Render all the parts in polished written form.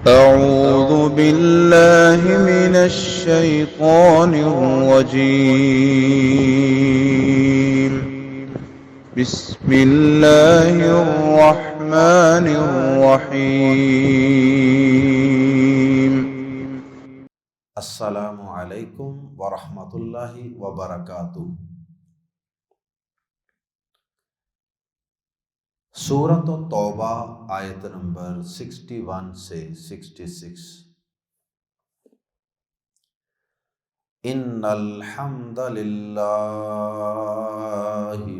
أعوذ بالله من الشيطان الرجيم. بسم الله الرحمن الرحيم. السلام علیکم ورحمۃ اللہ وبرکاتہ۔ سورۃ توبہ آیت نمبر 61 سے 66۔ ان الحمد للہ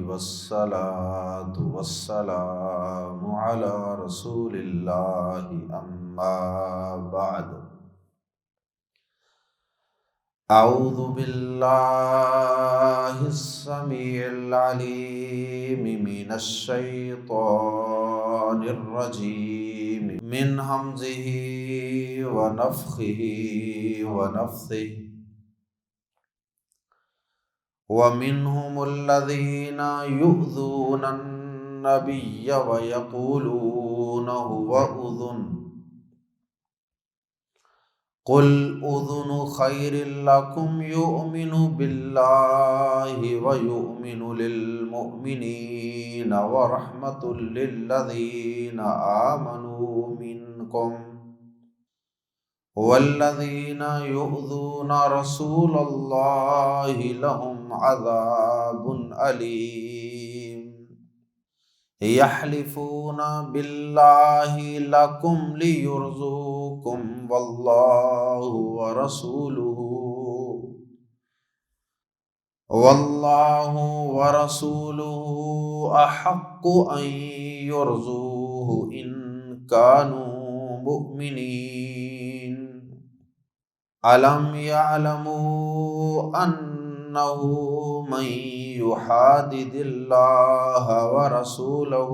والصلاۃ والسلام علی رسول اللہ اما بعد۔ اعوذ باللہ السمیع العلیم من الشیطان الرجیم من ہمزہ ونفخہ ونفثہ۔ ومنهم الذین یؤذون النبی ویقولون هو اذن قل اذن خیر لکم یؤمن باللہ ویؤمن للمؤمنین ورحمۃ للذین آمنوا منکم والذین یؤذون رسول اللہ لهم عذاب علیم۔ یحلفون باللہ لکم لیرضوکم واللہ ورسولہ احق ان یرضوہ ان کانوا مؤمنین۔ الم یعلموا انہ من یحادد اللہ ورسولہ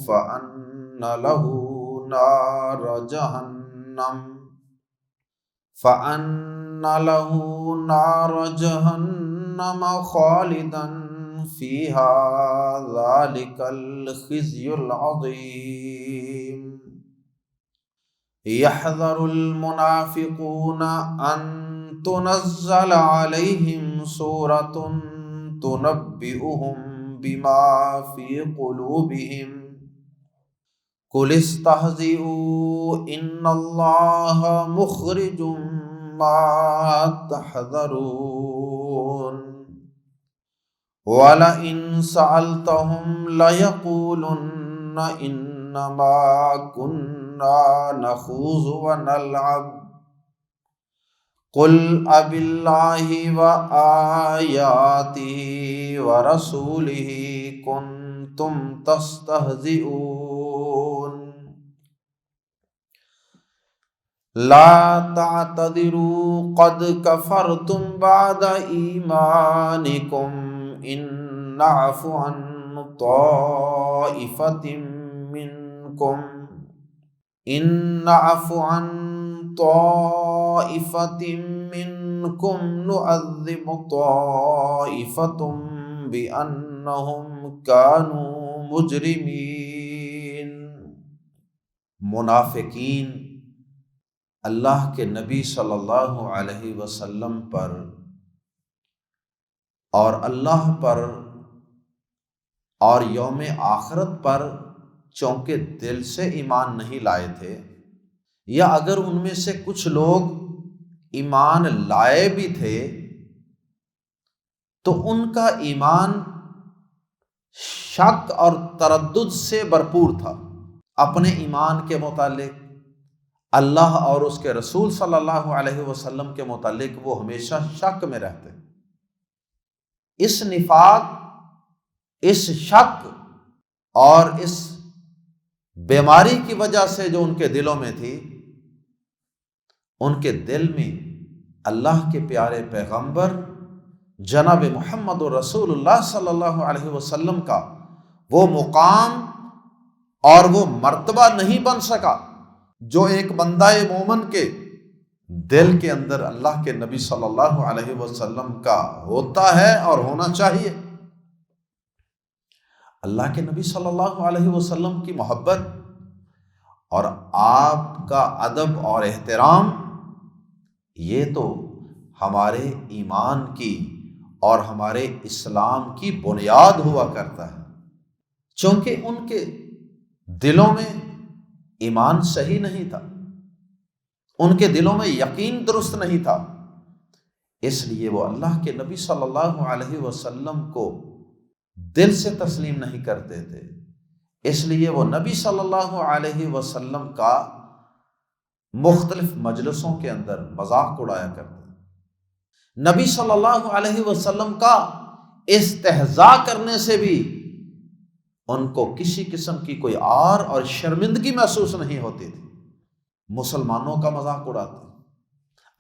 فان له نار جہنم خالدا فیہا ذلک الخزی العظیم۔ یحذر المنافقون ان تنزل علیہم سورۃ تنبئہم بما فی قلوبہم قل استہزئوا ان اللہ مخرج ما تحذرون۔ وَلَئِن سَأَلْتَهُمْ لَيَقُولُنَّ إِنَّمَا كُنَّا نَخُوضُ وَنَلْعَبُ قُلْ أَبِاللَّهِ وَآيَاتِهِ وَرَسُولِهِ كُنْتُمْ تَسْتَهْزِئُونَ۔ لا تعتذروا قد كفرتم بعد ایمانکم ان نعف عن طائفة منکم نعذب طائفة بأنهم كانوا مجرمین۔ منافقین اللہ کے نبی صلی اللہ علیہ وسلم پر اور اللہ پر اور یوم آخرت پر چونکہ دل سے ایمان نہیں لائے تھے، یا اگر ان میں سے کچھ لوگ ایمان لائے بھی تھے تو ان کا ایمان شک اور تردد سے بھرپور تھا۔ اپنے ایمان کے متعلق، اللہ اور اس کے رسول صلی اللہ علیہ وسلم کے متعلق وہ ہمیشہ شک میں رہتے۔ اس نفاق، اس شک اور اس بیماری کی وجہ سے جو ان کے دلوں میں تھی، ان کے دل میں اللہ کے پیارے پیغمبر جناب محمد رسول اللہ صلی اللہ علیہ وسلم کا وہ مقام اور وہ مرتبہ نہیں بن سکا جو ایک بندہ مومن کے دل کے اندر اللہ کے نبی صلی اللہ علیہ وسلم کا ہوتا ہے اور ہونا چاہیے۔ اللہ کے نبی صلی اللہ علیہ وسلم کی محبت اور آپ کا ادب اور احترام یہ تو ہمارے ایمان کی اور ہمارے اسلام کی بنیاد ہوا کرتا ہے۔ چونکہ ان کے دلوں میں ایمان صحیح نہیں تھا، ان کے دلوں میں یقین درست نہیں تھا، اس لیے وہ اللہ کے نبی صلی اللہ علیہ وسلم کو دل سے تسلیم نہیں کرتے تھے، اس لیے وہ نبی صلی اللہ علیہ وسلم کا مختلف مجلسوں کے اندر مذاق اڑایا کرتے، نبی صلی اللہ علیہ وسلم کا استہزاء کرنے سے بھی ان کو کسی قسم کی کوئی عار اور شرمندگی محسوس نہیں ہوتی تھی۔ مسلمانوں کا مذاق اڑاتے،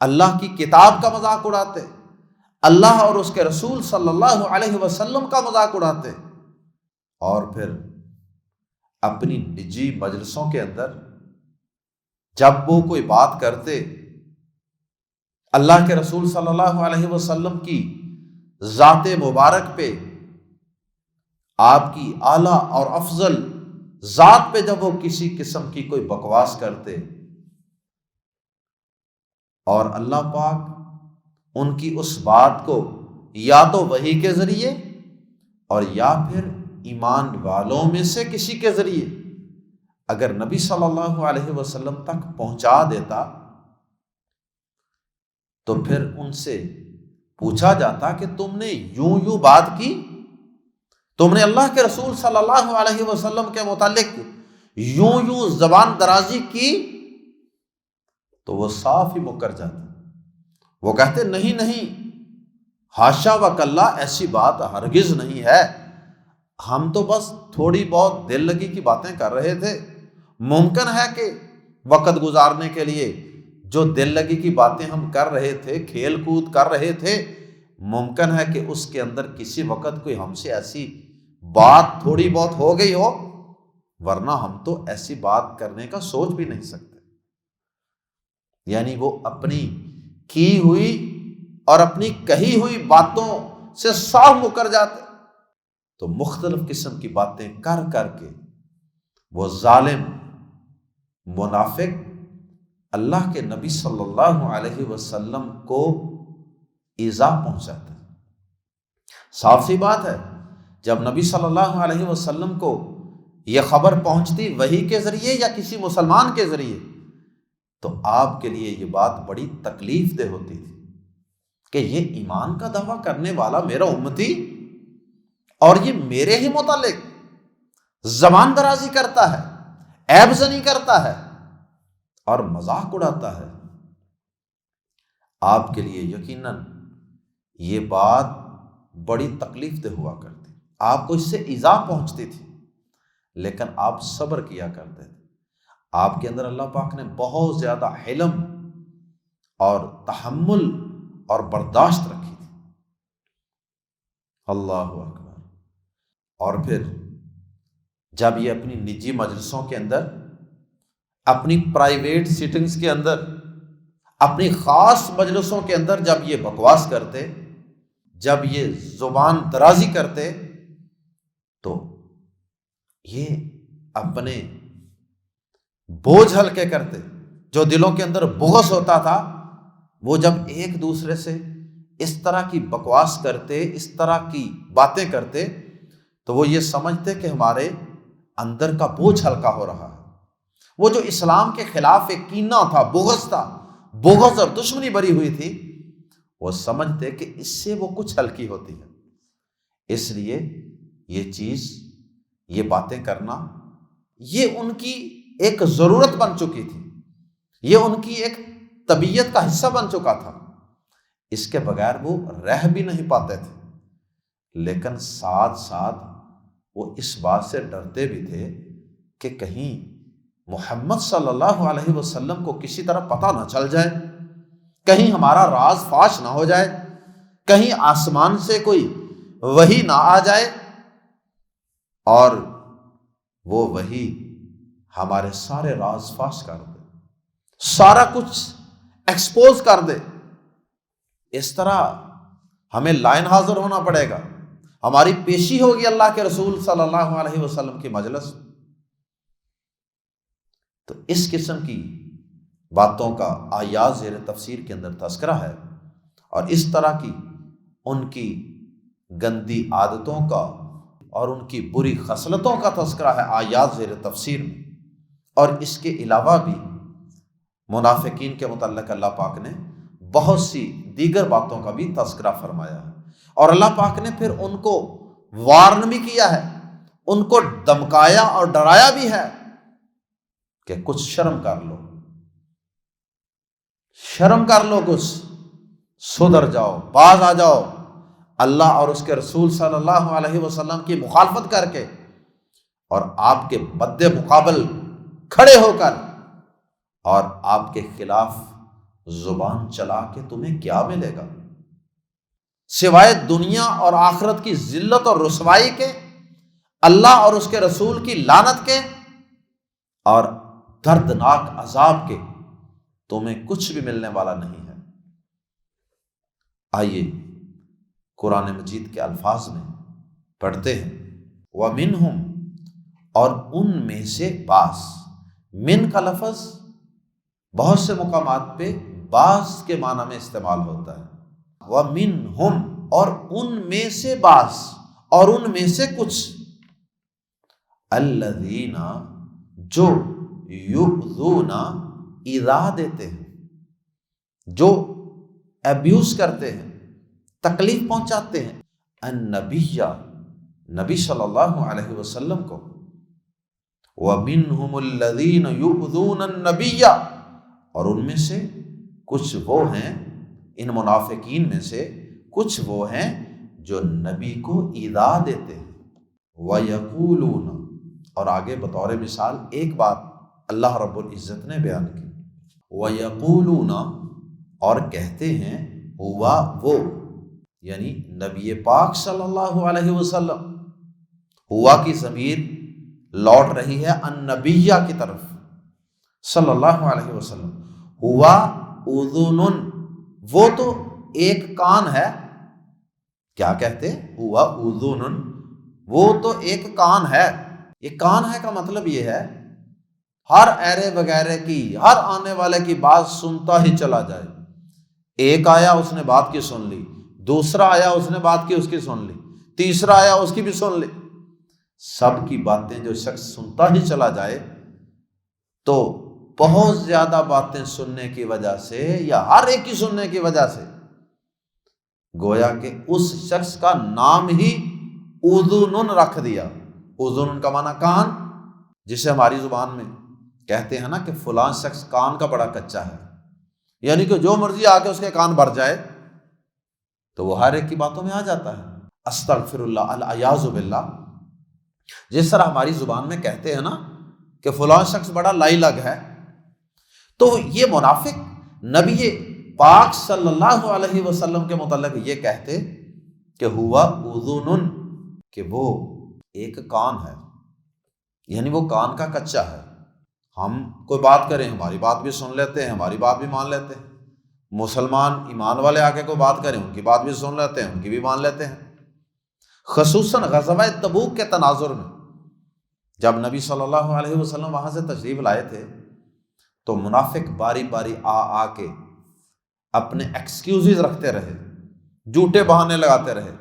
اللہ کی کتاب کا مذاق اڑاتے، اللہ اور اس کے رسول صلی اللہ علیہ وسلم کا مذاق اڑاتے، اور پھر اپنی نجی مجلسوں کے اندر جب وہ کوئی بات کرتے اللہ کے رسول صلی اللہ علیہ وسلم کی ذات مبارک پہ، آپ کی اعلیٰ اور افضل ذات پہ جب وہ کسی قسم کی کوئی بکواس کرتے، اور اللہ پاک ان کی اس بات کو یا تو وحی کے ذریعے اور یا پھر ایمان والوں میں سے کسی کے ذریعے اگر نبی صلی اللہ علیہ وسلم تک پہنچا دیتا تو پھر ان سے پوچھا جاتا کہ تم نے یوں بات کی، تم نے اللہ کے رسول صلی اللہ علیہ وسلم کے متعلق یوں زبان درازی کی، تو وہ صاف ہی مکر جاتے، وہ کہتے نہیں حاشا و کلا، ایسی بات ہرگز نہیں ہے، ہم تو بس تھوڑی بہت دل لگی کی باتیں کر رہے تھے، ممکن ہے کہ وقت گزارنے کے لیے جو دل لگی کی باتیں ہم کر رہے تھے، کھیل کود کر رہے تھے، ممکن ہے کہ اس کے اندر کسی وقت کوئی ہم سے ایسی بات تھوڑی بہت ہو گئی ہو، ورنہ ہم تو ایسی بات کرنے کا سوچ بھی نہیں سکتے۔ یعنی وہ اپنی کی ہوئی اور اپنی کہی ہوئی باتوں سے صاف مکر جاتے، تو مختلف قسم کی باتیں کر کر کے وہ ظالم منافق اللہ کے نبی صلی اللہ علیہ وسلم کو ایذا پہنچاتے۔ صاف سی بات ہے، جب نبی صلی اللہ علیہ وسلم کو یہ خبر پہنچتی وحی کے ذریعے یا کسی مسلمان کے ذریعے، تو آپ کے لیے یہ بات بڑی تکلیف دہ ہوتی تھی کہ یہ ایمان کا دعویٰ کرنے والا میرا امتی، اور یہ میرے ہی متعلق زبان درازی کرتا ہے، عیب زنی کرتا ہے اور مذاق اڑاتا ہے۔ آپ کے لیے یقیناً یہ بات بڑی تکلیف دہ ہوا کرتی، آپ کو اس سے ایذا پہنچتی تھی، لیکن آپ صبر کیا کرتے تھے۔ آپ کے اندر اللہ پاک نے بہت زیادہ حلم اور تحمل اور برداشت رکھی تھی۔ اللہ اکبر۔ اور پھر جب یہ اپنی نجی مجلسوں کے اندر، اپنی پرائیویٹ سیٹنگز کے اندر، اپنی خاص مجلسوں کے اندر جب یہ بکواس کرتے، جب یہ زبان درازی کرتے، تو یہ اپنے بوجھ ہلکے کرتے، جو دلوں کے اندر بغض ہوتا تھا، وہ جب ایک دوسرے سے اس طرح کی بکواس کرتے، اس طرح کی باتیں کرتے، تو وہ یہ سمجھتے کہ ہمارے اندر کا بوجھ ہلکا ہو رہا ہے۔ وہ جو اسلام کے خلاف ایک کینہ تھا، بغض تھا، بغض اور دشمنی بری ہوئی تھی، وہ سمجھتے کہ اس سے وہ کچھ ہلکی ہوتی ہے۔ اس لیے یہ چیز، یہ باتیں کرنا، یہ ان کی ایک ضرورت بن چکی تھی، یہ ان کی ایک طبیعت کا حصہ بن چکا تھا، اس کے بغیر وہ رہ بھی نہیں پاتے تھے۔ لیکن ساتھ ساتھ وہ اس بات سے ڈرتے بھی تھے کہ کہیں محمد صلی اللہ علیہ وسلم کو کسی طرح پتہ نہ چل جائے، کہیں ہمارا راز فاش نہ ہو جائے، کہیں آسمان سے کوئی وحی نہ آ جائے اور وہ وحی ہمارے سارے راز فاش کر دے، سارا کچھ ایکسپوز کر دے۔ اس طرح ہمیں لائن حاضر ہونا پڑے گا، ہماری پیشی ہوگی اللہ کے رسول صلی اللہ علیہ وسلم کی مجلس۔ تو اس قسم کی باتوں کا آیات زیر تفسیر کے اندر تذکرہ ہے، اور اس طرح کی ان کی گندی عادتوں کا اور ان کی بری خصلتوں کا تذکرہ ہے آیات زیر تفسیر میں۔ اور اس کے علاوہ بھی منافقین کے متعلق اللہ پاک نے بہت سی دیگر باتوں کا بھی تذکرہ فرمایا ہے، اور اللہ پاک نے پھر ان کو وارن بھی کیا ہے، ان کو دمکایا اور ڈرایا بھی ہے کہ کچھ شرم کر لو، شرم کر لو، کچھ سدھر جاؤ، باز آ جاؤ اللہ اور اس کے رسول صلی اللہ علیہ وسلم کی مخالفت کر کے، اور آپ کے مد مقابل کھڑے ہو کر اور آپ کے خلاف زبان چلا کے تمہیں کیا ملے گا سوائے دنیا اور آخرت کی ذلت اور رسوائی کے، اللہ اور اس کے رسول کی لعنت کے، اور دردناک عذاب کے تمہیں کچھ بھی ملنے والا نہیں ہے۔ آئیے قرآن مجید کے الفاظ میں پڑھتے ہیں، وَمِنْهُمْ، اور ان میں سے بعض، من کا لفظ بہت سے مقامات پہ بعض کے معنی میں استعمال ہوتا ہے، وَمِنْهُمْ، اور ان میں سے بعض، اور ان میں سے کچھ، الذین، جو یؤذون، ایذا دیتے ہیں، جو ایبیوز کرتے ہیں، تکلیف پہنچاتے ہیں، النبی، نبی صلی اللہ علیہ وسلم کو، وَمِنْهُمُ الَّذِينَ يُؤْذُونَ النَّبِيَّ، اور ان میں سے کچھ وہ ہیں، ان منافقین میں سے کچھ وہ ہیں جو نبی کو ایذا دیتے ہیں، وَيَقُولُونَ، اور آگے بطور مثال ایک بات اللہ رب العزت نے بیان کی، وَيَقُولُونَ، اور کہتے ہیں، ہوا وہ، یعنی نبی پاک صلی اللہ علیہ وسلم، ہوا کی ضمیر لوٹ رہی ہے النبیہ کی طرف، صلی اللہ علیہ وسلم، ہوا اذن، وہ تو ایک کان ہے، کیا کہتے، ہوا اذن، وہ تو ایک کان ہے۔ یہ کان ہے کا مطلب یہ ہے ہر ایرے وغیرہ کی، ہر آنے والے کی بات سنتا ہی چلا جائے، ایک آیا اس نے بات کی سن لی، دوسرا آیا اس نے بات کی اس کی سن لی، تیسرا آیا اس کی بھی سن لی، سب کی باتیں جو شخص سنتا ہی چلا جائے تو بہت زیادہ باتیں سننے کی وجہ سے یا ہر ایک کی سننے کی وجہ سے گویا کہ اس شخص کا نام ہی اذن رکھ دیا۔ اذن کا معنی کان، جسے ہماری زبان میں کہتے ہیں نا کہ فلاں شخص کان کا بڑا کچا ہے، یعنی کہ جو مرضی آ کے اس کے کان بھر جائے تو وہ ہر ایک کی باتوں میں آ جاتا ہے۔ استغفر اللہ، العیاذ باللہ، جس طرح ہماری زبان میں کہتے ہیں نا کہ فلاں شخص بڑا لائی لگ ہے، تو یہ منافق نبی پاک صلی اللہ علیہ وسلم کے متعلق یہ کہتے کہ ہوا اذن، کہ وہ ایک کان ہے، یعنی وہ کان کا کچا ہے، ہم کوئی بات کریں ہماری بات بھی سن لیتے ہیں، ہماری بات بھی مان لیتے ہیں، مسلمان ایمان والے آ کے کوئی بات کریں ان کی بات بھی سن لیتے ہیں، ان کی بھی مان لیتے ہیں۔ خصوصاً غزوہ تبوک کے تناظر میں جب نبی صلی اللہ علیہ وسلم وہاں سے تشریف لائے تھے تو منافق باری باری آ کے اپنے ایکسکیوزز رکھتے رہے، جھوٹے بہانے لگاتے رہے،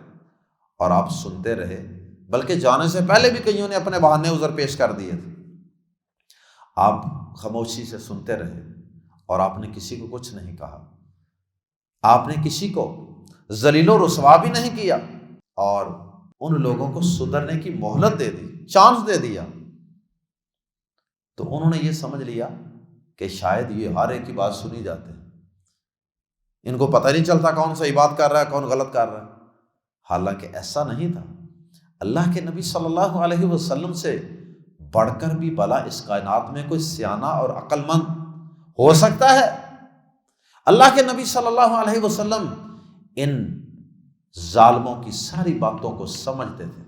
اور آپ سنتے رہے، بلکہ جانے سے پہلے بھی کئیوں نے اپنے بہانے عذر پیش کر دیے تھے، آپ خاموشی سے سنتے رہے اور آپ نے کسی کو کچھ نہیں کہا، آپ نے کسی کو ذلیل و رسوا بھی نہیں کیا، اور ان لوگوں کو سدھرنے کی مہلت دے دی، چانس دے دیا۔ تو انہوں نے یہ سمجھ لیا کہ شاید یہ ہر ایک کی بات سنی جاتے ہیں، ان کو پتہ نہیں چلتا کون صحیح بات کر رہا ہے کون غلط کر رہا ہے، حالانکہ ایسا نہیں تھا۔ اللہ کے نبی صلی اللہ علیہ وسلم سے بڑھ کر بھی بھلا اس کائنات میں کوئی سیانہ اور عقل مند ہو سکتا ہے؟ اللہ کے نبی صلی اللہ علیہ وسلم ان ظالموں کی ساری باتوں کو سمجھتے تھے،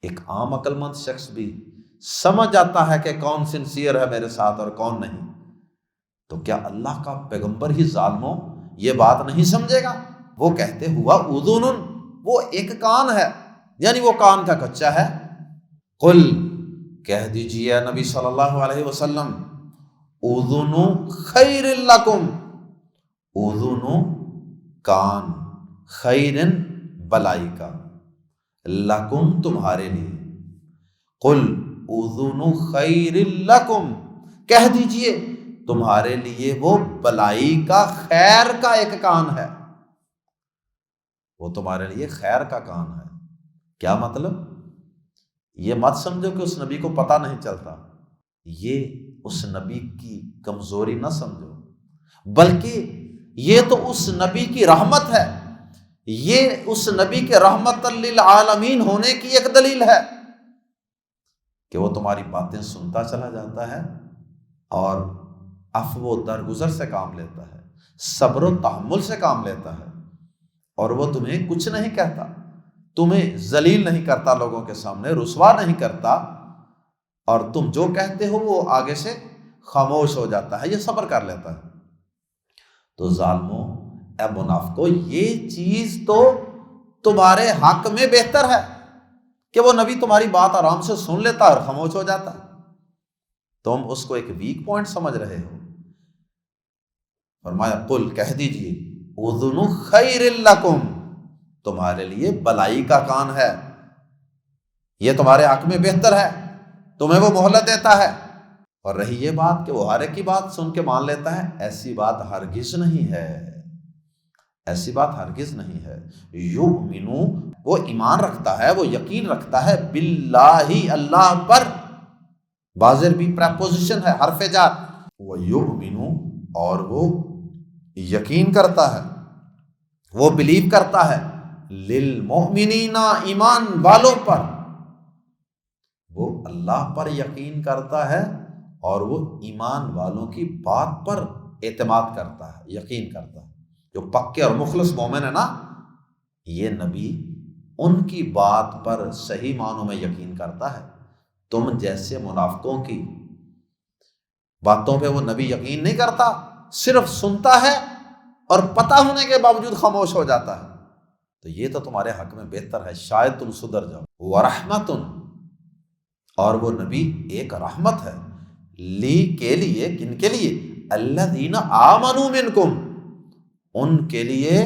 ایک عام عقل مند شخص بھی سمجھ جاتا ہے کہ کون سنسیئر ہے میرے ساتھ اور کون نہیں، تو کیا اللہ کا پیغمبر ہی ظالموں یہ بات نہیں سمجھے گا؟ وہ کہتے ہوا اذن، وہ ایک کان ہے، یعنی وہ کان کا کچا ہے۔ قل، کہہ دیجئے اے نبی صلی اللہ علیہ وسلم، اذن خیر لکم، اذن کان، خیر بلائی کا، لکم تمہارے لیے، قل اذن خیر لکم، کہہ دیجئے تمہارے لیے وہ بلائی کا، خیر کا ایک کان ہے، وہ تمہارے لیے خیر کا کان ہے۔ کیا مطلب؟ یہ مت سمجھو کہ اس نبی کو پتہ نہیں چلتا، یہ اس نبی کی کمزوری نہ سمجھو، بلکہ یہ تو اس نبی کی رحمت ہے، یہ اس نبی کے رحمت للعالمین ہونے کی ایک دلیل ہے کہ وہ تمہاری باتیں سنتا چلا جاتا ہے اور عفو و درگزر سے کام لیتا ہے، صبر و تحمل سے کام لیتا ہے، اور وہ تمہیں کچھ نہیں کہتا، تمہیں ذلیل نہیں کرتا، لوگوں کے سامنے رسوا نہیں کرتا، اور تم جو کہتے ہو وہ آگے سے خاموش ہو جاتا ہے، یہ صبر کر لیتا ہے۔ تو ظالموں، اے منافقوں، یہ چیز تو تمہارے حق میں بہتر ہے کہ وہ نبی تمہاری بات آرام سے سن لیتا اور خاموش ہو جاتا، تم اس کو ایک ویک پوائنٹ سمجھ رہے ہو۔ فرمایا قل، کہہ دیجئے، اذن خیر لکم، تمہارے لیے بلائی کا کان ہے، یہ تمہارے حق میں بہتر ہے، تمہیں وہ مہلت دیتا ہے۔ اور رہی یہ بات کہ وہ ہر ایک کی بات سن کے مان لیتا ہے، ایسی بات ہرگز نہیں ہے، ایسی بات ہرگز نہیں ہے۔ یؤمنو، وہ ایمان رکھتا ہے، وہ یقین رکھتا ہے، باللہ، اللہ پر، بازر بھی پریپوزیشن ہے، حرف جار، وہ یؤمنو، اور وہ یقین کرتا ہے، وہ بلیو کرتا ہے، للمؤمنین، ایمان والوں پر، وہ اللہ پر یقین کرتا ہے اور وہ ایمان والوں کی بات پر اعتماد کرتا ہے، یقین کرتا ہے۔ جو پکے اور مخلص مومن ہے نا، یہ نبی ان کی بات پر صحیح معنوں میں یقین کرتا ہے۔ تم جیسے منافقوں کی باتوں پہ وہ نبی یقین نہیں کرتا، صرف سنتا ہے اور پتہ ہونے کے باوجود خاموش ہو جاتا ہے۔ تو یہ تو تمہارے حق میں بہتر ہے، شاید تم سدھر جاؤ۔ ورحمۃ، اور وہ نبی ایک رحمت ہے، لی، کے لیے، کن کے لیے؟ الذین آمنوا منکم، ان کے لیے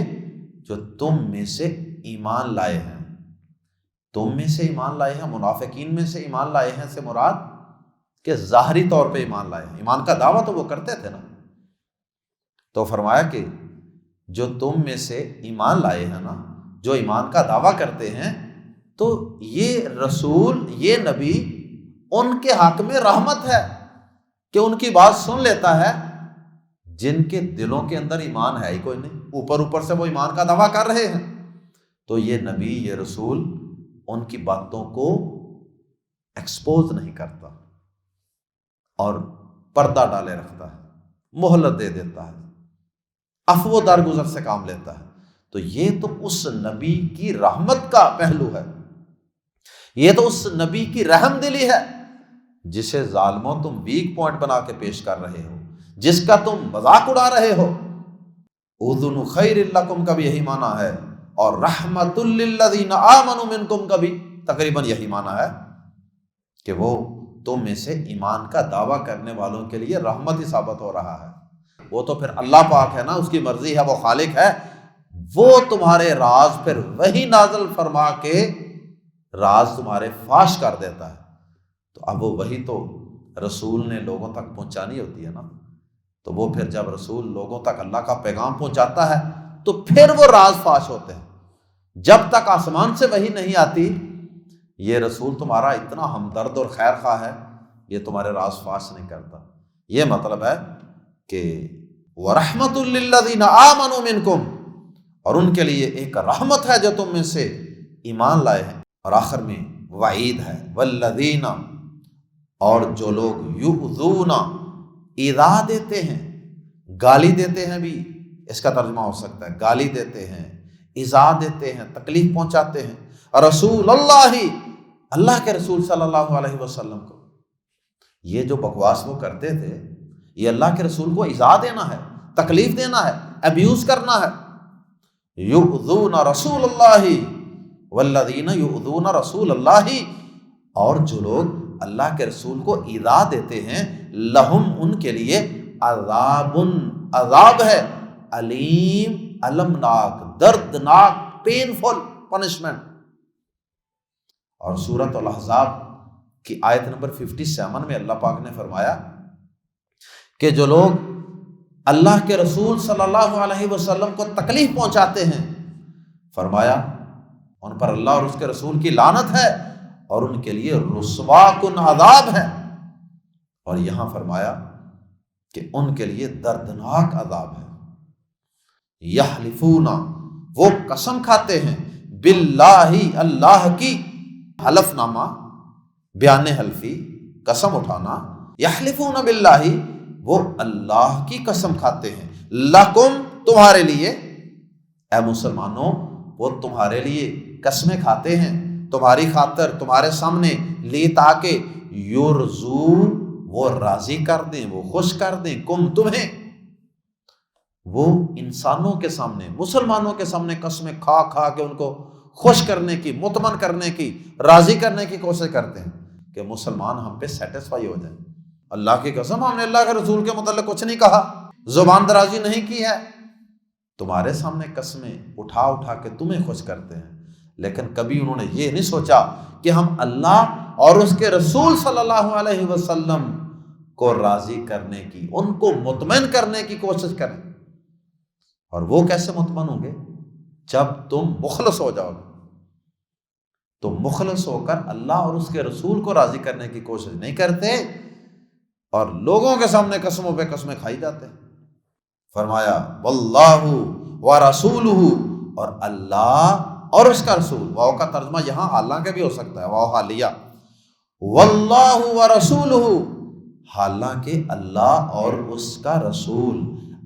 جو تم میں سے ایمان لائے ہیں۔ تم میں سے ایمان لائے ہیں، منافقین میں سے ایمان لائے ہیں سے مراد کہ ظاہری طور پہ ایمان لائے ہیں، ایمان کا دعویٰ تو وہ کرتے تھے نا۔ تو فرمایا کہ جو تم میں سے ایمان لائے ہیں نا، جو ایمان کا دعویٰ کرتے ہیں، تو یہ رسول، یہ نبی ان کے حق میں رحمت ہے کہ ان کی بات سن لیتا ہے، جن کے دلوں کے اندر ایمان ہے ہی کوئی نہیں، اوپر سے وہ ایمان کا دعویٰ کر رہے ہیں، تو یہ نبی، یہ رسول ان کی باتوں کو ایکسپوز نہیں کرتا اور پردہ ڈالے رکھتا ہے، مہلت دے دیتا ہے، عفو و درگزر سے کام لیتا ہے۔ تو یہ تو اس نبی کی رحمت کا پہلو ہے، یہ تو اس نبی کی رحم دلی ہے، جسے ظالموں تم ویک پوائنٹ بنا کے پیش کر رہے ہو، جس کا تم مذاق اڑا رہے ہو۔ اذن خیر لکم کا بھی یہی معنی ہے، اور رحمت للذین آمنوا منکم کا بھی تقریباً یہی معنی ہے کہ وہ تم میں سے ایمان کا دعویٰ کرنے والوں کے لیے رحمت ہی ثابت ہو رہا ہے۔ وہ تو پھر اللہ پاک ہے نا، اس کی مرضی ہے، وہ خالق ہے، وہ تمہارے راز پھر وہی نازل فرما کے راز تمہارے فاش کر دیتا ہے۔ تو اب وہ وہی تو رسول نے لوگوں تک پہنچانی ہوتی ہے نا، تو وہ پھر جب رسول لوگوں تک اللہ کا پیغام پہنچاتا ہے تو پھر وہ راز فاش ہوتے ہیں۔ جب تک آسمان سے وحی نہیں آتی، یہ رسول تمہارا اتنا ہمدرد اور خیر خواہ ہے، یہ تمہارے راز فاش نہیں کرتا۔ یہ مطلب ہے کہ وَرَحْمَةٌ لِّلَّذِينَ آمَنُوا مِنْكُمْ، اور ان کے لیے ایک رحمت ہے جو تم میں سے ایمان لائے ہیں۔ اور آخر میں وعید ہے، وَالَّذِينَ، اور جو لوگ یؤذون، ایذا دیتے ہیں، گالی دیتے ہیں بھی اس کا ترجمہ ہو سکتا ہے، گالی دیتے ہیں، ایذا دیتے ہیں، تکلیف پہنچاتے ہیں، رسول اللہ، اللہ کے رسول صلی اللہ علیہ وسلم کو۔ یہ جو بکواس وہ کرتے تھے، یہ اللہ کے رسول کو ایذا دینا ہے، تکلیف دینا ہے، ابیوز کرنا ہے۔ یؤذون رسول اللہ والذین یؤذون رسول اللہ، اور جو لوگ اللہ کے رسول کو ایذا دیتے ہیں، لہم ان کے لیے عذاب، عذاب ہے، علیم المناک، دردناک، پینفل پنشمنٹ۔ اور سورۃ الاحزاب کی آیت نمبر 57 میں اللہ پاک نے فرمایا کہ جو لوگ اللہ کے رسول صلی اللہ علیہ وسلم کو تکلیف پہنچاتے ہیں، فرمایا ان پر اللہ اور اس کے رسول کی لعنت ہے اور ان کے لیے رسوا کن عذاب ہے۔ اور یہاں فرمایا کہ ان کے لیے دردناک عذاب ہے۔ یحلفون، وہ قسم کھاتے ہیں، باللہ، اللہ کی، حلف نامہ، بیان حلفی، قسم اٹھانا، یحلفون باللہ، وہ اللہ کی قسم کھاتے ہیں، لکم، تمہارے لیے، اے مسلمانوں وہ تمہارے لیے قسمیں کھاتے ہیں تمہاری خاطر، تمہارے سامنے، لی تاکہ یرزو، وہ راضی کر دیں، وہ خوش کر دیں، کم، تمہیں۔ وہ انسانوں کے سامنے، مسلمانوں کے سامنے قسمیں کھا کھا کے ان کو خوش کرنے کی، مطمئن کرنے کی، راضی کرنے کی کوشش کرتے ہیں کہ مسلمان ہم پہ سیٹسفائی ہو جائیں۔ اللہ کی قسم، ہم نے اللہ کے رسول کے متعلق کچھ نہیں کہا، زبان درازی نہیں کی ہے، تمہارے سامنے قسمیں اٹھا اٹھا کے تمہیں خوش کرتے ہیں، لیکن کبھی انہوں نے یہ نہیں سوچا کہ ہم اللہ اور اس کے رسول صلی اللہ علیہ وسلم کو راضی کرنے کی، ان کو مطمئن کرنے کی کوشش کریں۔ اور وہ کیسے مطمئن ہوں گے؟ جب تم مخلص ہو جاؤ گے۔ تو مخلص ہو کر اللہ اور اس کے رسول کو راضی کرنے کی کوشش نہیں کرتے اور لوگوں کے سامنے قسموں پہ قسمیں کھائی جاتے ہیں۔ فرمایا واللہ ورسولہ، اور اللہ اور اس کا رسول، واو کا ترجمہ یہاں حالانکہ بھی ہو سکتا ہے، واو حالیہ، واللہ ورسولہ، حالانکہ اللہ اور اس کا رسول،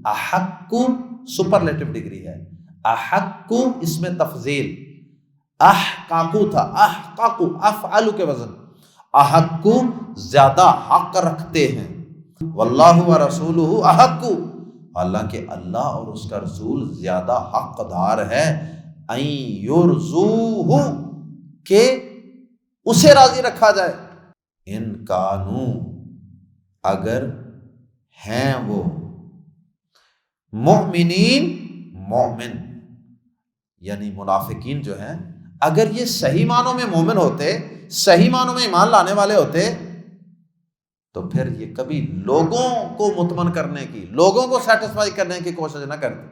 احق، سپرلیٹو ڈگری ہے، احق اس میں تفضیل، احقاقو تھا، احقاقو افعل کے وزن، احق زیادہ حق رکھتے ہیں، واللہ ورسولہ احق، حالانکہ اللہ اور اس کا رسول زیادہ حقدار ہے، ان یرضوہ، کہ اسے راضی رکھا جائے، ان کانوا، اگر ہیں وہ، مؤمنین، مومن، یعنی منافقین جو ہیں، اگر یہ صحیح معنوں میں مومن ہوتے، صحیح معنوں میں ایمان لانے والے ہوتے، تو پھر یہ کبھی لوگوں کو مطمئن کرنے کی، لوگوں کو سیٹسفائی کرنے کی کوشش نہ کرتے۔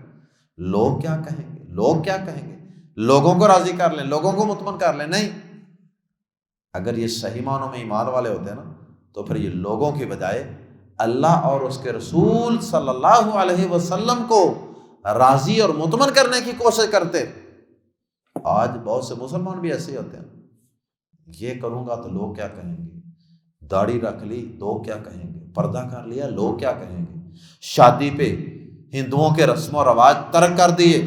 لوگ کیا کہیں گے، لوگ کیا کہیں گے، لوگوں کو راضی کر لیں، لوگوں کو مطمئن کر لیں، نہیں۔ اگر یہ صحیح معنوں میں ایمان والے ہوتے ہیں نا، تو پھر یہ لوگوں کی بجائے اللہ اور اس کے رسول صلی اللہ علیہ وسلم کو راضی اور مطمئن کرنے کی کوشش کرتے۔ آج بہت سے مسلمان بھی ایسے ہوتے ہیں، یہ کروں گا تو لوگ کیا کہیں گے، داڑھی رکھ لی لوگ کیا کہیں گے، پردہ کر لیا لوگ کیا کہیں گے، شادی پہ ہندوؤں کے رسم و رواج ترک کر دیے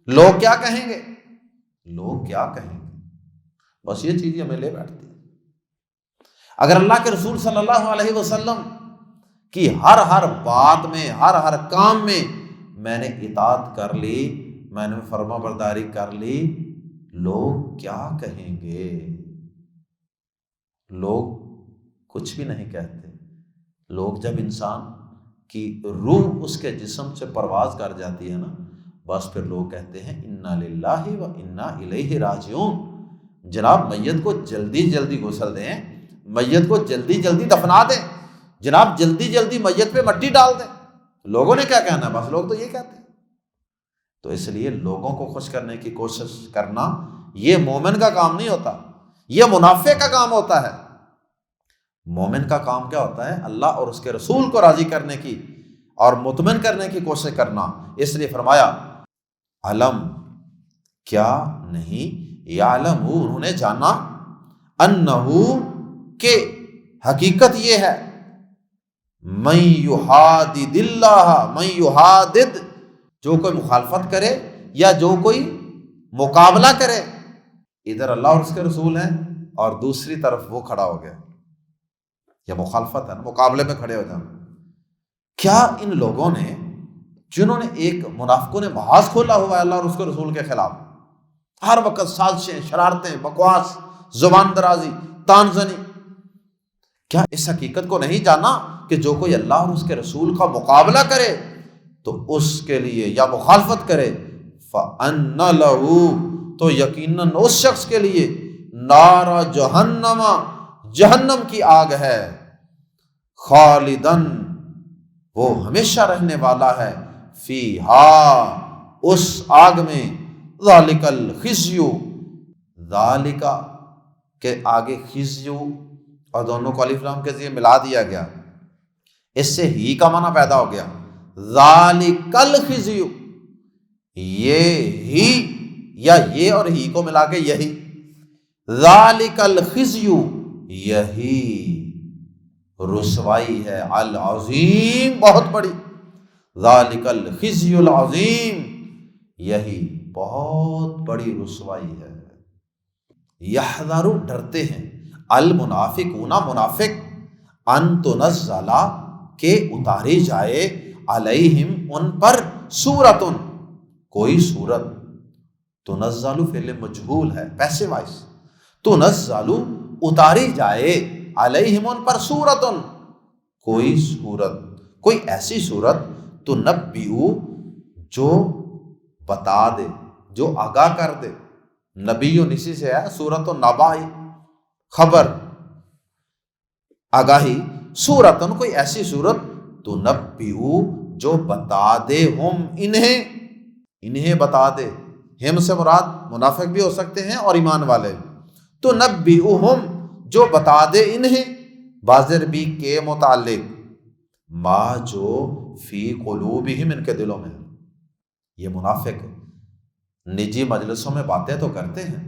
لوگ کیا کہیں گے، لوگ کیا کہیں گے، بس یہ چیز ہمیں لے بیٹھتی ہے۔ اگر اللہ کے رسول صلی اللہ علیہ وسلم کی ہر بات میں، ہر کام میں میں نے اطاعت کر لی، میں نے فرما برداری کر لی، لوگ کیا کہیں گے؟ لوگ کچھ بھی نہیں کہتے۔ لوگ جب انسان کی روح اس کے جسم سے پرواز کر جاتی ہے نا، بس پھر لوگ کہتے ہیں انا للہ و انا الیہ راجعون، جناب میت کو جلدی جلدی غسل دیں، میت کو جلدی جلدی دفنا دیں، جناب جلدی جلدی میت پہ مٹی ڈال دیں۔ لوگوں نے کیا کہنا ہے، بس لوگ تو یہ کہتے ہیں۔ تو اس لیے لوگوں کو خوش کرنے کی کوشش کرنا یہ مومن کا کام نہیں ہوتا، یہ منافق کا کام ہوتا ہے۔ مومن کا کام کیا ہوتا ہے؟ اللہ اور اس کے رسول کو راضی کرنے کی اور مطمئن کرنے کی کوشش کرنا۔ اس لیے فرمایا علم، کیا نہیں، یعلم، انہوں نے جانا، انہو، کہ حقیقت یہ ہے، من یحادد اللہ، من یحادد، جو کوئی مخالفت کرے یا جو کوئی مقابلہ کرے، ادھر اللہ اور اس کے رسول ہیں اور دوسری طرف وہ کھڑا ہو گیا، یا مخالفت ہے نا، مقابلے میں کھڑے ہو جانا۔ کیا ان لوگوں نے، جنہوں نے ایک منافقوں نے محاذ کھولا ہوا ہے اللہ اور اس کے رسول کے خلاف، ہر وقت سازشیں، شرارتیں، بکواس، زبان درازی، تان زنی، کیا اس حقیقت کو نہیں جانا کہ جو کوئی اللہ اور اس کے رسول کا مقابلہ کرے تو اس کے لیے یا مخالفت کرے فَأَنَّ لَهُ تو یقیناً اس شخص کے لیے نار جہنم جہنم کی آگ ہے، خالدن وہ ہمیشہ رہنے والا ہے، فیہا اس آگ میں، ذالک الخزی ذالک کے آگے خزی اور دونوں کو الف لام کے ذریعے ملا دیا گیا، اس سے ہی کا معنی پیدا ہو گیا، ذالک الخزی یہ ہی یا یہ اور ہی کو ملا کے یہی، ذالک الخزی یہی رسوائی ہے، العظیم بہت بڑی، ذالک الخزی العظیم یہی بہت بڑی رسوائی ہے۔ یحذر ڈرتے ہیں، المنافقون منافق، ان تنزل کہ اتاری جائے، علیہم ان پر، سورتن کوئی سورت، تنزل فعل مجہول ہے پیسو وائس، تنزل اتاری جائے، علیہم ان پر، سورتن کوئی سورت، کوئی ایسی سورت، تنبئ جو بتا دے، جو آگاہ کر دے، نبی اسی سے ہے، سورت النبا خبر آگاہی، سورتن کوئی ایسی سورت، تنبئ جو بتا دے، ہم انہیں بتا دے، ہم سے مراد منافق بھی ہو سکتے ہیں اور ایمان والے، تنبئہم جو بتا دے انہیں، بازر بھی کے متعلق، ما جو فی قلوبہم ان کے دلوں میں، یہ منافق نجی مجلسوں میں باتیں تو کرتے ہیں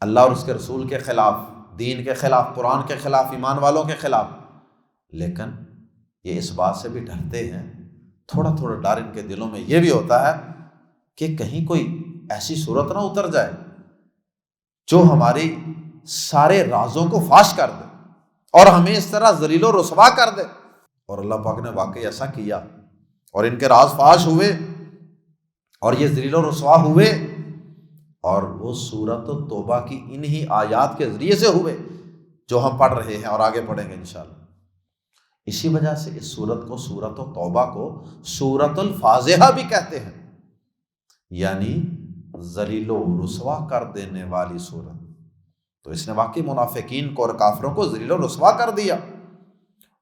اللہ اور اس کے رسول کے خلاف، دین کے خلاف، قرآن کے خلاف، ایمان والوں کے خلاف، لیکن یہ اس بات سے بھی ڈرتے ہیں، تھوڑا تھوڑا ڈر ان کے دلوں میں یہ بھی ہوتا ہے کہ کہیں کوئی ایسی صورت نہ اتر جائے جو ہماری سارے رازوں کو فاش کر دے اور ہمیں اس طرح ذلیل و رسوا کر دے، اور اللہ پاک نے واقعی ایسا کیا اور ان کے راز فاش ہوئے اور یہ ذلیل و رسوا ہوئے، اور وہ سورۃ توبہ کی انہی آیات کے ذریعے سے ہوئے جو ہم پڑھ رہے ہیں اور آگے پڑھیں گے انشاءاللہ۔ اسی وجہ سے اس سورت کو، سورۃ توبہ کو سورۃ الفاضحہ بھی کہتے ہیں، یعنی ذلیل و رسوا کر دینے والی سورت۔ تو اس نے واقعی منافقین کو اور کافروں کو ذلیل و رسوا کر دیا،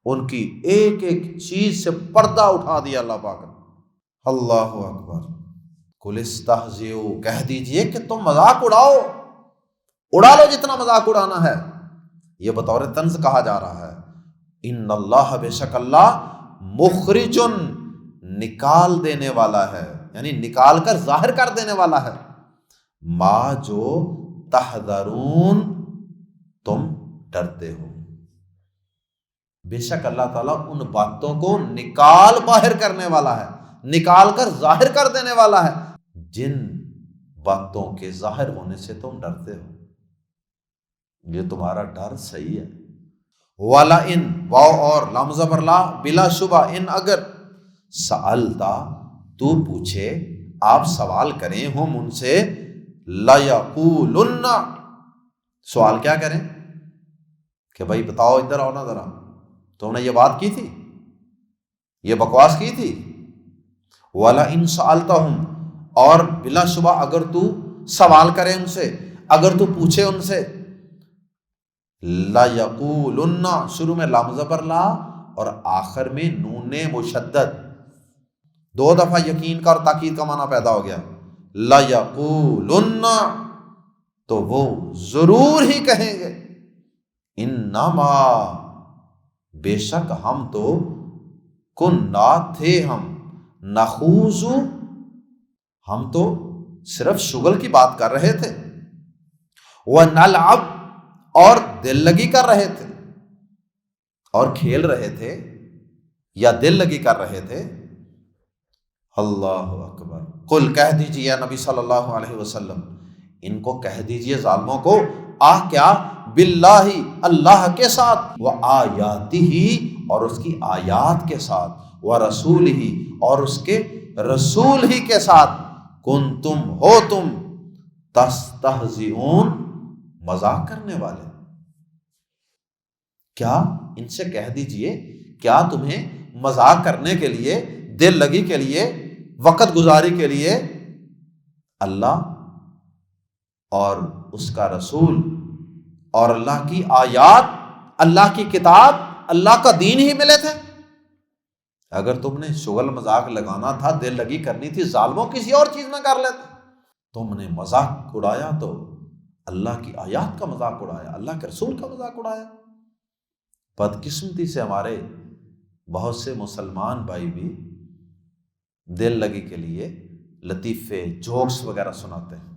ان کی ایک ایک چیز سے پردہ اٹھا دیا اللہ پاک نے۔ اللہ اکبر۔ قل استہزئوا کہہ دیجئے کہ تم مذاق اڑا لو جتنا مذاق اڑانا ہے، یہ بطور طنز کہا جا رہا ہے۔ ان اللہ بے شک اللہ مخرج نکال دینے والا ہے، یعنی نکال کر ظاہر کر دینے والا ہے، ما جو تحذرون تم ڈرتے ہو، بے شک اللہ تعالیٰ ان باتوں کو نکال باہر کرنے والا ہے، نکال کر ظاہر کر دینے والا ہے جن باتوں کے ظاہر ہونے سے تم ڈرتے ہو، یہ تمہارا ڈر صحیح ہے۔ والا ان واو اور لام زبر لا، بلا شبہ، ان اگر، سألتا تو پوچھے، آپ سوال کریں، ہم ان سے، لَيَقُولُنَّ سوال کیا کریں کہ بھائی بتاؤ، ادھر آؤ نا ذرا، تم نے یہ بات کی تھی، یہ بکواس کی تھی۔ وَلَئِن سَأَلْتَهُمْ اور بلا شبہ اگر تو سوال کرے ان سے، اگر تو پوچھے ان سے، لَيَقُولُنَّ شروع میں لام زبر لا اور آخر میں نون مشدد، دو دفعہ یقین کا اور تاکید کا معنی پیدا ہو گیا، لَيَقُولُنَّ تو وہ ضرور ہی کہیں گے، انما بے شک ہم تو، کنا تھے ہم، نخوض ہم تو صرف شغل کی بات کر رہے تھے، وَنَلْعَبْ اور دل لگی کر رہے تھے اور کھیل رہے تھے یا دل لگی کر رہے تھے۔ اللہ اکبر۔ قل کہہ دیجیے یا نبی صلی اللہ علیہ وسلم، ان کو کہہ دیجیے ظالموں کو، کیا، باللہ اللہ کے ساتھ، وآیاتہ اور اس کی آیات کے ساتھ، ورسولہ اور اس کے رسول ہی کے ساتھ، کنتم ہو تم، تستہزئون مذاق کرنے والے، کیا ان سے کہہ دیجئے، کیا تمہیں مذاق کرنے کے لیے، دل لگی کے لیے، وقت گزاری کے لیے اللہ اور اس کا رسول اور اللہ کی آیات، اللہ کی کتاب، اللہ کا دین ہی ملے تھے؟ اگر تم نے شغل مذاق لگانا تھا، دل لگی کرنی تھی، ظالموں کسی اور چیز میں کر لیتے۔ تم نے مذاق اڑایا تو اللہ کی آیات کا مذاق اڑایا، اللہ کے رسول کا مذاق اڑایا۔ بدقسمتی سے ہمارے بہت سے مسلمان بھائی بھی دل لگی کے لیے لطیفے، جوکس وغیرہ سناتے ہیں،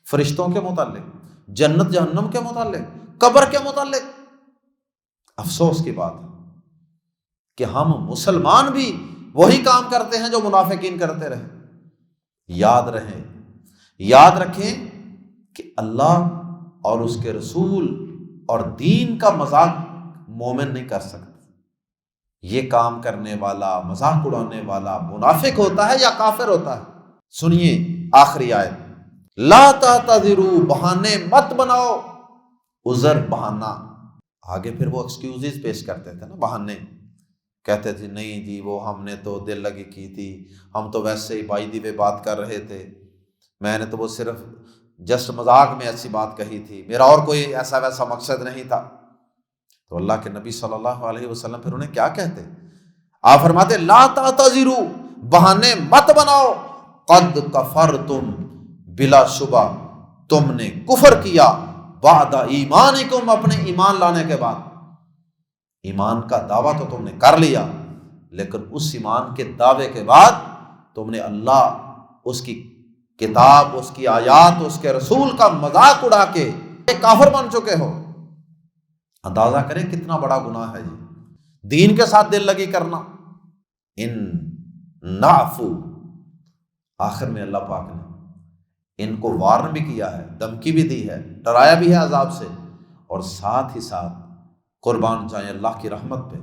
فرشتوں کے متعلق، جنت جہنم کے متعلق، قبر کے متعلق۔ افسوس کی بات ہے کہ ہم مسلمان بھی وہی کام کرتے ہیں جو منافقین کرتے رہے۔ یاد رکھیں کہ اللہ اور اس کے رسول اور دین کا مذاق مومن نہیں کر سکتا۔ یہ کام کرنے والا، مذاق اڑانے والا منافق ہوتا ہے یا کافر ہوتا ہے؟ سنیے آخری آیت، لا تعتذروا، بہانے مت بناؤ، عذر بہانہ۔ آگے پھر وہ ایکسکیوزز پیش کرتے تھے نا، بہانے، کہتے تھے نہیں جی وہ ہم نے تو دل لگی کی تھی، ہم تو ویسے ہی بائی دی وے بات کر رہے تھے، میں نے تو وہ صرف جسٹ مذاق میں ایسی بات کہی تھی، میرا اور کوئی ایسا ویسا مقصد نہیں تھا۔ تو اللہ کے نبی صلی اللہ علیہ وسلم پھر انہیں کیا کہتے؟ آپ فرماتے لا تعتذروا، بہانے مت بناؤ، قد کفرتم، بلا شبہ تم نے کفر کیا، بعد ایمانکم، اپنے ایمان لانے کے بعد۔ ایمان کا دعویٰ تو تم نے کر لیا، لیکن اس ایمان کے دعوے کے بعد تم نے اللہ، اس کی کتاب، اس کی آیات، اس کے رسول کا مذاق اڑا کے کافر بن چکے ہو۔ اندازہ کریں کتنا بڑا گناہ ہے یہ، دین کے ساتھ دل لگی کرنا۔ ان نعفو، آخر میں اللہ پاک نے ان کو وارن بھی کیا ہے، دھمکی بھی دی ہے، ڈرایا بھی ہے عذاب سے، اور ساتھ ہی ساتھ قربان جائیں اللہ کی رحمت پہ،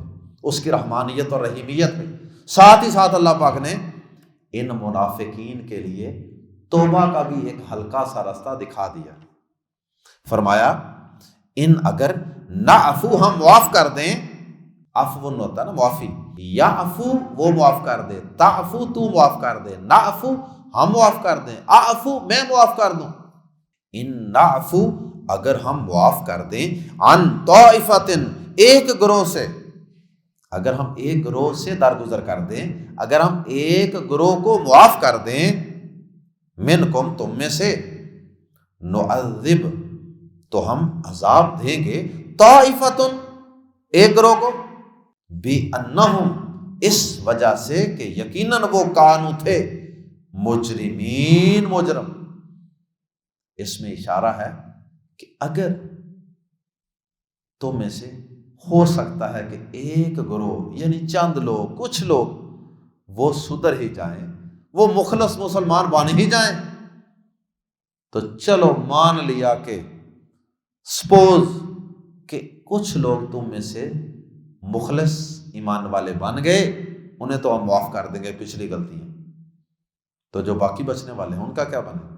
اس کی رحمانیت اور رحیمیت پہ، ساتھ ہی ساتھ اللہ پاک نے ان منافقین کے لیے توبہ کا بھی ایک ہلکا سا راستہ دکھا دیا۔ فرمایا ان اگر نعفو، ہم معاف کر دیں، عفو ہوتا ہے نا معافی، یا عفو وہ معاف کر دے، تعفو تو معاف کر دے، نعفو ہم معاف کر دیں، اعفو میں معاف کر دوں۔ ان نعفو، اگر ہم معاف کر دیں، عن طائفۃ، ایک گروہ سے، اگر ہم ایک گروہ سے درگزر کر دیں، اگر ہم ایک گروہ کو معاف کر دیں، منکم، تم میں سے، نعذب، تو ہم عذاب دیں گے، طائفۃ، ایک گروہ کو، بِأَنَّهُمْ، اس وجہ سے کہ یقیناً وہ کانو تھے، مجرمین، مجرم۔ اس میں اشارہ ہے کہ اگر تم میں سے ہو سکتا ہے کہ ایک گروہ، یعنی چند لوگ، کچھ لوگ وہ سدھر ہی جائیں، وہ مخلص مسلمان بن ہی جائیں، تو چلو مان لیا کہ سپوز کہ کچھ لوگ تم میں سے مخلص ایمان والے بن گئے، انہیں تو ہم معاف کر دیں گے پچھلی غلطیاں، تو جو باقی بچنے والے ہیں ان کا کیا بنے؟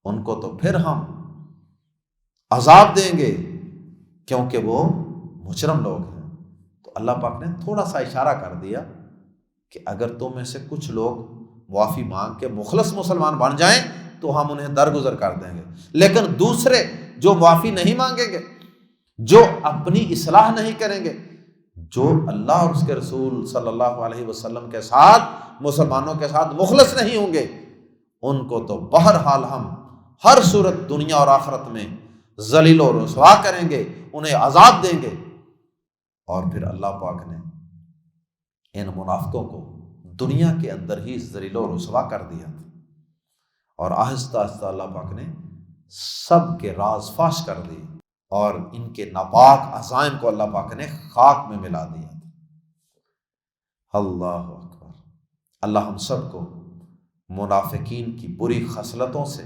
ان کو تو پھر ہم عذاب دیں گے کیونکہ وہ مجرم لوگ ہیں۔ تو اللہ پاک نے تھوڑا سا اشارہ کر دیا کہ اگر تم میں سے کچھ لوگ معافی مانگ کے مخلص مسلمان بن جائیں تو ہم انہیں درگزر کر دیں گے، لیکن دوسرے جو معافی نہیں مانگیں گے، جو اپنی اصلاح نہیں کریں گے، جو اللہ اور اس کے رسول صلی اللہ علیہ وسلم کے ساتھ، مسلمانوں کے ساتھ مخلص نہیں ہوں گے، ان کو تو بہرحال ہم ہر صورت دنیا اور آخرت میں ذلیل و رسوا کریں گے، انہیں عذاب دیں گے۔ اور پھر اللہ پاک نے ان منافقوں کو دنیا کے اندر ہی ذلیل و رسوا کر دیا، اور آہستہ آہستہ اللہ پاک نے سب کے راز فاش کر دیے، اور ان کے ناپاک عزائم کو اللہ پاک نے خاک میں ملا دیا۔ اللہ اکبر۔ اللہ ہم سب کو منافقین کی بری خصلتوں سے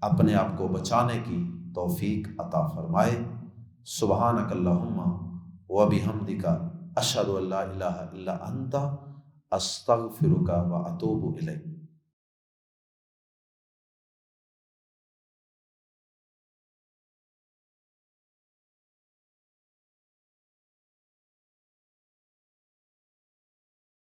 اپنے آپ کو بچانے کی توفیق عطا فرمائے۔ سبحانک اللہم و بحمدک، اشہد ان لا الہ الا انت، استغفرک و اتوب الیک۔